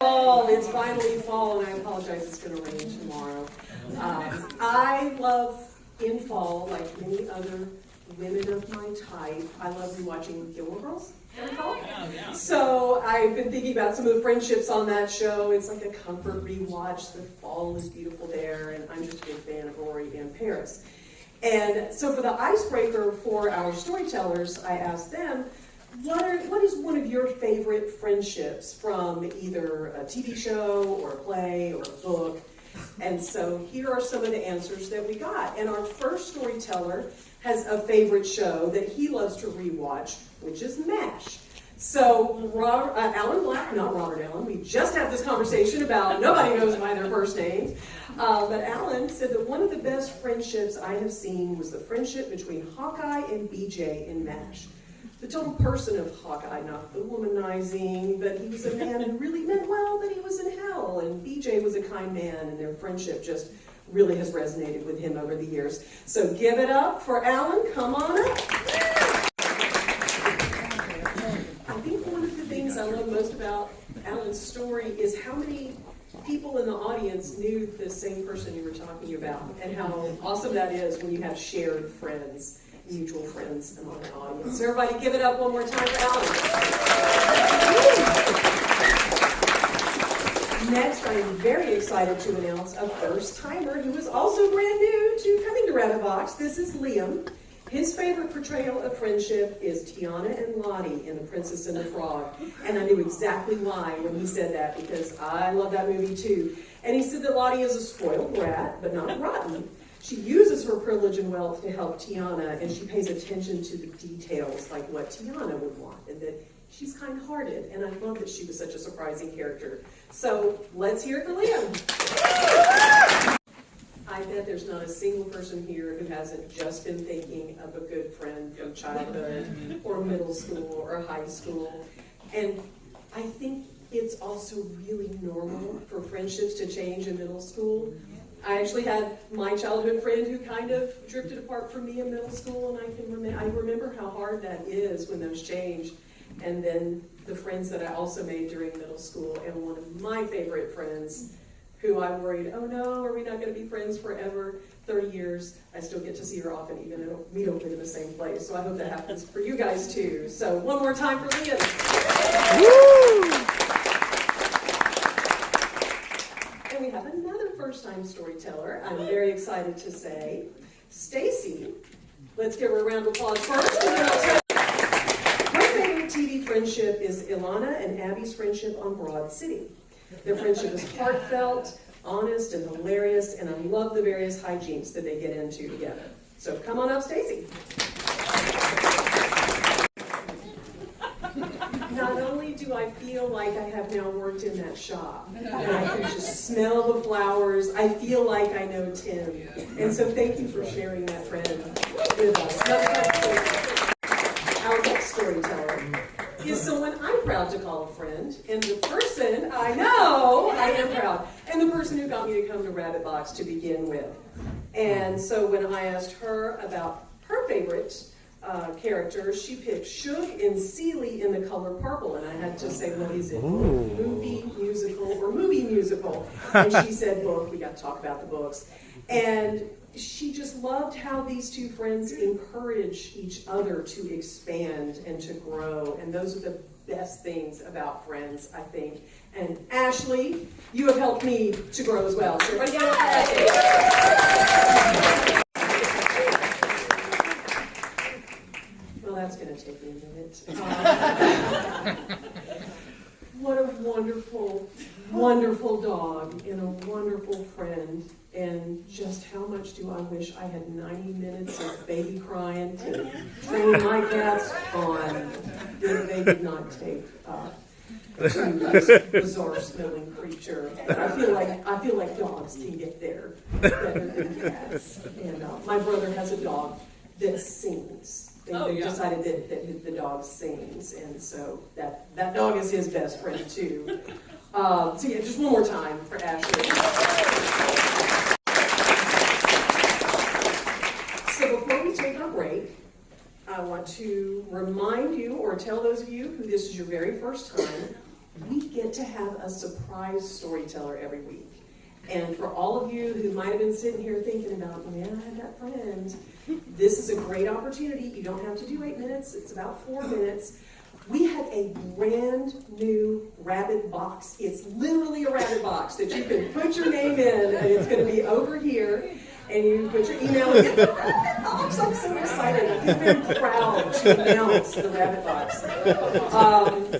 Fall, it's finally fall, and I apologize, it's going to rain tomorrow. I love in fall, like many other women of my type, I love rewatching Gilmore Girls. So I've been thinking about some of the friendships on that show. It's like a comfort rewatch. The fall is beautiful there, and I'm just a big fan of Rory and Paris. And so for the icebreaker for our storytellers, I asked them, what is one of your favorite friendships from either a TV show or a play or a book? And so here are some of the answers that we got. And our first storyteller has a favorite show that he loves to rewatch, which is MASH. So Alan Black, not Robert Allen, we just had this conversation about nobody knows by their first names. But Alan said that one of the best friendships I have seen was the friendship between Hawkeye and BJ in MASH. The total person of Hawkeye, not the womanizing, but he was a man who really meant well, but he was in hell. And BJ was a kind man, and their friendship just really has resonated with him over the years. So give it up for Alan. Come on up. I think one of the things I love most about Alan's story is how many people in the audience knew the same person you were talking about, and how awesome that is when you have shared friends. Mutual friends among the audience. So everybody give it up one more time for Alan. Next, I am very excited to announce a first-timer who is also brand new to coming to Rabbit Box. This is Liam. His favorite portrayal of friendship is Tiana and Lottie in The Princess and the Frog. And I knew exactly why when he said that, because I love that movie too. And he said that Lottie is a spoiled brat, but not rotten. She uses her privilege and wealth to help Tiana, and she pays attention to the details, like what Tiana would want, and that she's kind-hearted, and I love that she was such a surprising character. So let's hear it for Liam. I bet there's not a single person here who hasn't just been thinking of a good friend from childhood, or middle school, or high school. And I think it's also really normal for friendships to change in middle school. I actually had my childhood friend who kind of drifted apart from me in middle school, and I remember how hard that is when those change. And then the friends that I also made during middle school, and one of my favorite friends, who I worried, oh no, are we not going to be friends forever? 30 years, I still get to see her often, even though we don't live in the same place. So I hope that happens for you guys too. So one more time for Liam. And we have another first-time storyteller. I'm very excited to say, Stacy. Let's give her a round of applause first. Her favorite TV friendship is Ilana and Abby's friendship on Broad City. Their friendship is heartfelt, honest, and hilarious, and I love the various hijinks that they get into together. So come on up, Stacy. Not only do I feel like I have now worked in that shop, and I can just smell the flowers, I feel like I know Tim. And so thank you for sharing that friend with us. Our next storyteller is someone I'm proud to call a friend, and the person, I know, I am proud, and the person who got me to come to Rabbit Box to begin with. And so when I asked her about her favorite character, she picked Shug and Celie in The Color Purple, and I had to say, what is it? Movie, musical, or movie musical? And she said book. We got to talk about the books. And she just loved how these two friends encourage each other to expand and to grow, and those are the best things about friends, I think. And Ashley, you have helped me to grow as well. So everybody get it. Well, that's going to take me a minute. What a wonderful, wonderful dog and a wonderful friend. And just how much do I wish I had 90 minutes of baby crying to train my cats on that they did not take to this bizarre smelling creature. I feel like dogs can get there better than cats. And my brother has a dog that sings. They decided that the dog sings, and so that dog is his best friend too. So yeah, just one more time for Ashley. So before we take our break, I want to remind you, or tell those of you who this is your very first time, we get to have a surprise storyteller every week. And for all of you who might have been sitting here thinking about, man, I had that friend, this is a great opportunity. You don't have to do 8 minutes. It's about 4 minutes. We have a brand new rabbit box. It's literally a rabbit box that you can put your name in, and it's going to be over here. And you put your email in. It's a rabbit box. I'm so excited. I feel very proud to announce the rabbit box.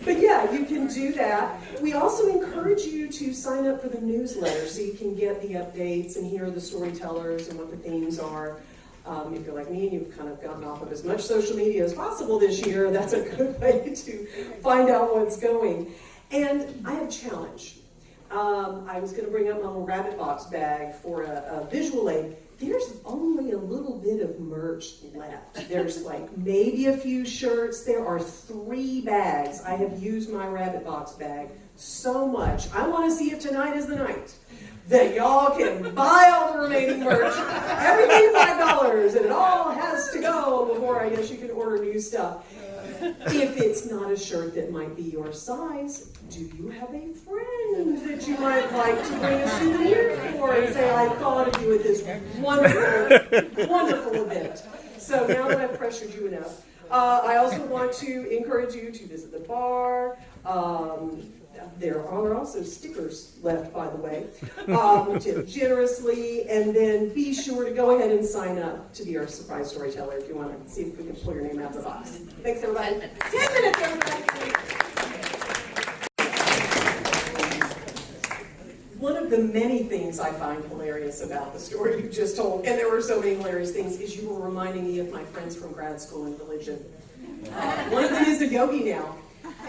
But yeah, you can do that. We also encourage you to sign up for the newsletter so you can get the updates and hear the storytellers and what the themes are. If you're like me and you've kind of gotten off of as much social media as possible this year, that's a good way to find out what's going. And I have a challenge. I was going to bring up my little rabbit box bag for a visual aid. There's only a little bit of merch left. There's like maybe a few shirts. There are 3 bags. I have used my rabbit box bag so much. I want to see if tonight is the night that y'all can buy all the remaining merch. Everything $5, and it all has to go before I guess you can order new stuff. If it's not a shirt that might be your size, do you have a friend that you might like to bring a souvenir for and say, I thought of you at this wonderful, wonderful event? So now that I've pressured you enough, I also want to encourage you to visit the bar. There are also stickers left, by the way. Tip generously, and then be sure to go ahead and sign up to be our surprise storyteller if you want to see if we can pull your name out of the box. Thanks, everybody. 10 minutes, everybody. One of the many things I find hilarious about the story you just told, and there were so many hilarious things, is you were reminding me of my friends from grad school in religion. One of them is a yogi now.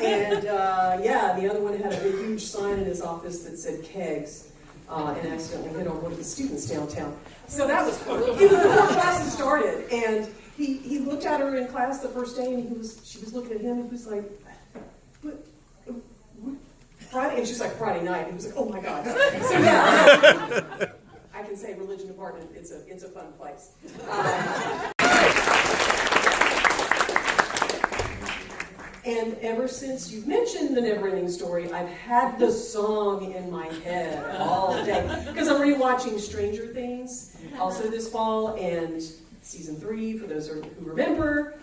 And the other one had a big, huge sign in his office that said kegs, and accidentally hit on one of the students downtown. So that was fun. It was before classes started, and he looked at her in class the first day, and she was looking at him, and he was like, what? Friday? And she's like, Friday night. And he was like, oh my God. So yeah, I can say religion department, it's a fun place. And ever since you've mentioned the Never-Ending Story, I've had the song in my head all day. Because I'm rewatching Stranger Things also this fall, and season 3, for those who remember,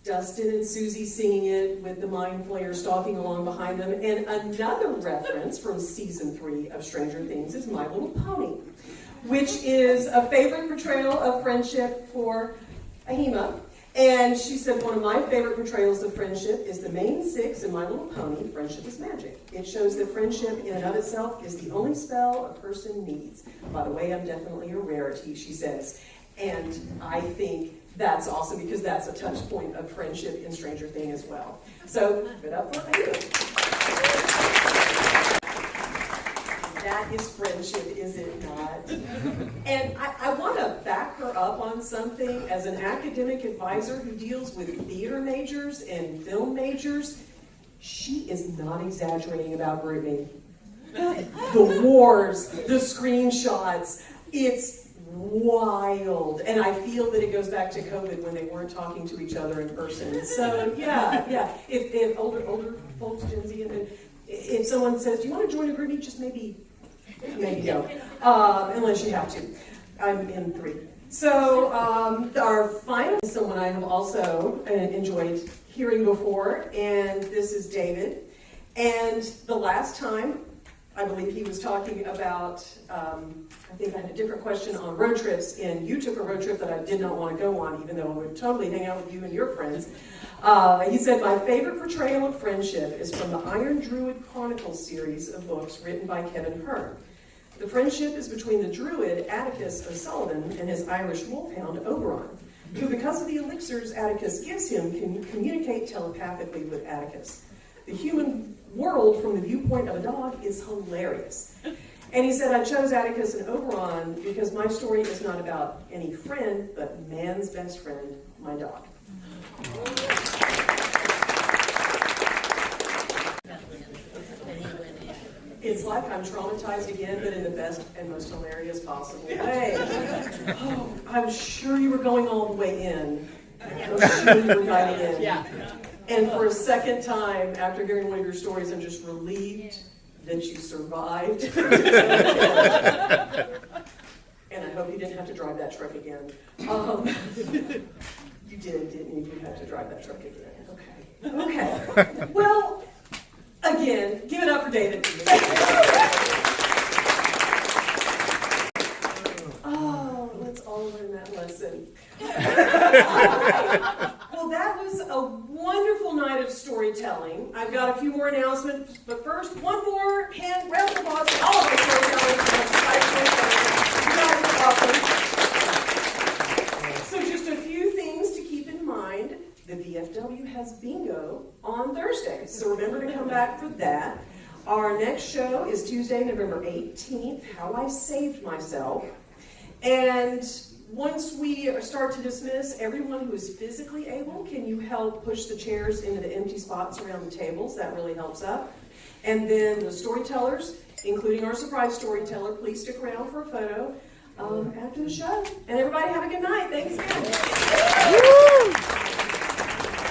Dustin and Susie singing it with the Mind Flayer stalking along behind them. And another reference from season 3 of Stranger Things is My Little Pony, which is a favorite portrayal of friendship for Ahima. And she said, one of my favorite portrayals of friendship is the main 6 in My Little Pony, Friendship is Magic. It shows that friendship in and of itself is the only spell a person needs. By the way, I'm definitely a rarity, she says. And I think that's awesome because that's a touch point of friendship in Stranger Things as well. So, give it up for you. That is friendship, is it not? And I want to back her up on something. As an academic advisor who deals with theater majors and film majors, she is not exaggerating about grouping. The wars, the screenshots, it's wild. And I feel that it goes back to COVID when they weren't talking to each other in person. So yeah. If older folks, Gen Z, and if someone says, do you want to join a groupie, just maybe go, unless you have to. I'm in 3. So our final is someone I have also enjoyed hearing before, and this is David. And the last time, I believe he was talking about, I think I had a different question on road trips, and you took a road trip that I did not want to go on, even though I would totally hang out with you and your friends. He said, my favorite portrayal of friendship is from the Iron Druid Chronicles series of books written by Kevin Hearn. The friendship is between the druid Atticus O'Sullivan and his Irish wolfhound Oberon, who, because of the elixirs Atticus gives him, can communicate telepathically with Atticus. The human world from the viewpoint of a dog is hilarious. And he said, I chose Atticus and Oberon because my story is not about any friend, but man's best friend, my dog. It's like I'm traumatized again, but in the best and most hilarious possible way. Oh, I was sure you were going all the way in. I was sure you were guiding in. And for a second time, after hearing one of your stories, I'm just relieved that you survived. And I hope you didn't have to drive that truck again. You did, didn't you? You had to drive that truck again. Okay. Okay. Well, again, give it up for David. Oh, let's all learn that lesson. Well, that was a wonderful night of storytelling. I've got a few more announcements, but first, one more hand round of applause for all of our storytellers. You guys are awesome. So just a few things to keep in mind. The VFW has bingo on Thursday, so remember to come back for that. Our next show is Tuesday, November 18th, How I Saved Myself. And once we start to dismiss, everyone who is physically able, can you help push the chairs into the empty spots around the tables? That really helps out. And then the storytellers, including our surprise storyteller, please stick around for a photo after the show. And everybody have a good night. Thanks again.